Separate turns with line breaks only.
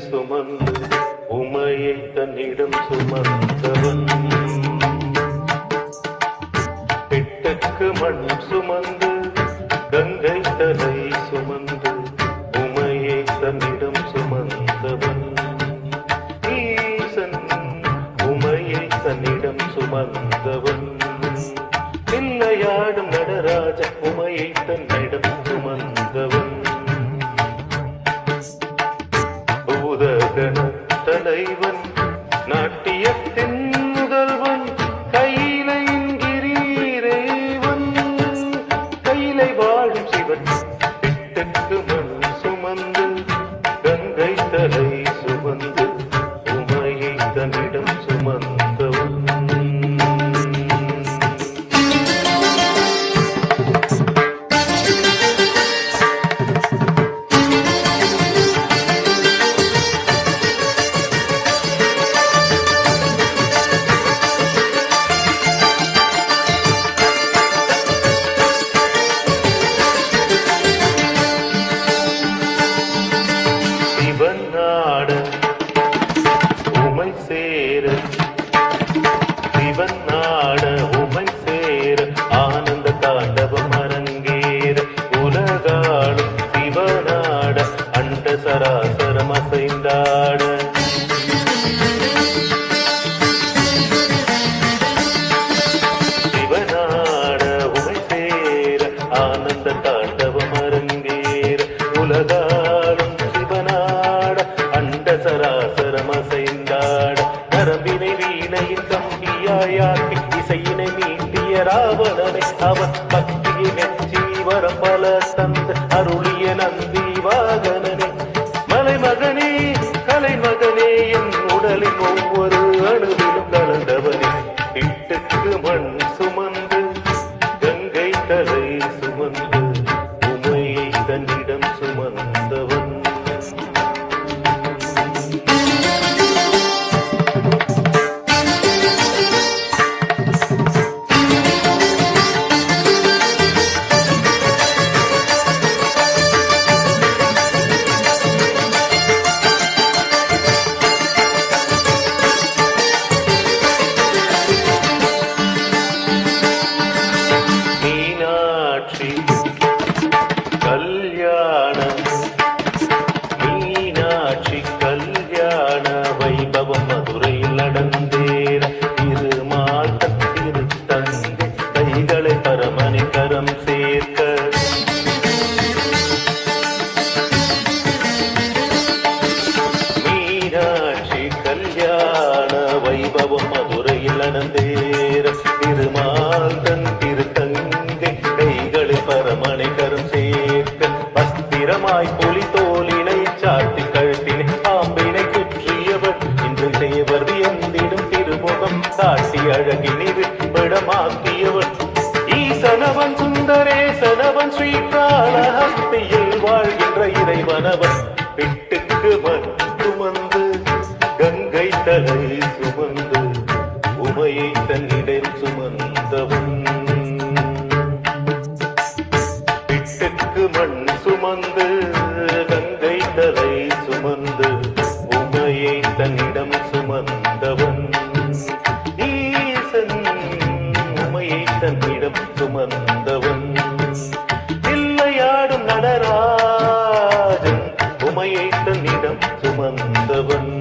சுமந்து உமையை தன்னிடம் சுமந்தவன். பெட்டுக்கு மண் சுமந்து கங்கை தலை சுமந்து உமையை தன்னிடம் சுமந்தவன். ஈசன் உமையை தன்னிடம் சுமந்தவன். இல்லையாடும் நடராஜ உமையை தன்னிடம் சுமந்தவன். பூதகண தலைவன் நாட்டியத்தின் முதல்வன் கையிலையின் கிரீரேவன். கையிலை வாழும் சிவன் பிட்டுக்கு மண் சுமந்து கங்கை தலை சுமந்து உமையை தன்னிடம் சுமந்தவன். உமை சேர சிவன் நாட உமை சேர ஆனந்த தாண்டவம் அரங்கேற உலகாடும் சிவநாட அண்ட சராசரம் அசைந்தாட. சிவநாட உமை சேர ஆனந்த தாண்டவம் அரங்கேற உலகாடும் சிவநாட அண்ட சராசரம் அசைந்தாட. நரம்பினை வீணையின் கம்பியாயாக்கி இசையினை மீட்டிய ராவணனை அவன் பக்தியை மெச்சி வரம் பல தந்த அருளிய நந்தி வாகனனே. மலைமகனே கலைமகனே என் உடலின் ஒவ்வொரு அணுவிலும் கலந்தவனே. பிட்டுக்கு மண் சுமந்து கங்கை தலை சுமந்து உமையை தன்னிடம் சுமந்தவன். மீனாட்சி கல்யாண வைபவம் மதுரையில் நடந்தேற திருமால் திரு தந்தை கைகளை பரமனை கரம் சேர்க்க. மீனாட்சி கல்யாண வைபவம் மதுரையில் நடந்தேற திருமால் திரு தந்தை கைகளை பரமனை கரம் சேர்க்க. வஸ்திரமாய் புலி தோலினை சாத்தி கழுத்தினை பாம்பினை குற்றியவர் இன்று தேவர் வியந்திடும் திருமுகம் காட்டி அழகினை விடமாக்கியவர். ஈசனவன் சுந்தரேசனவன் ஸ்ரீகாளஹஸ்தியில் வாழ்கின்ற இறைவனவன். பிட்டுக்கு மண் சுமந்து கங்கை தலை சுமந்து உமையை தன்னிடம் சுமந்தவன். பிட்டுக்கு மண் சுமந்து கங்கை தலை சுமந்து உமையை தன்னிடம் சுமந்தவன். ஈசன் உமையை தன்னிடம் சுமந்தவன். இல்லையாடும் நடராஜன் உமையை தன்னிடம் சுமந்தவன்.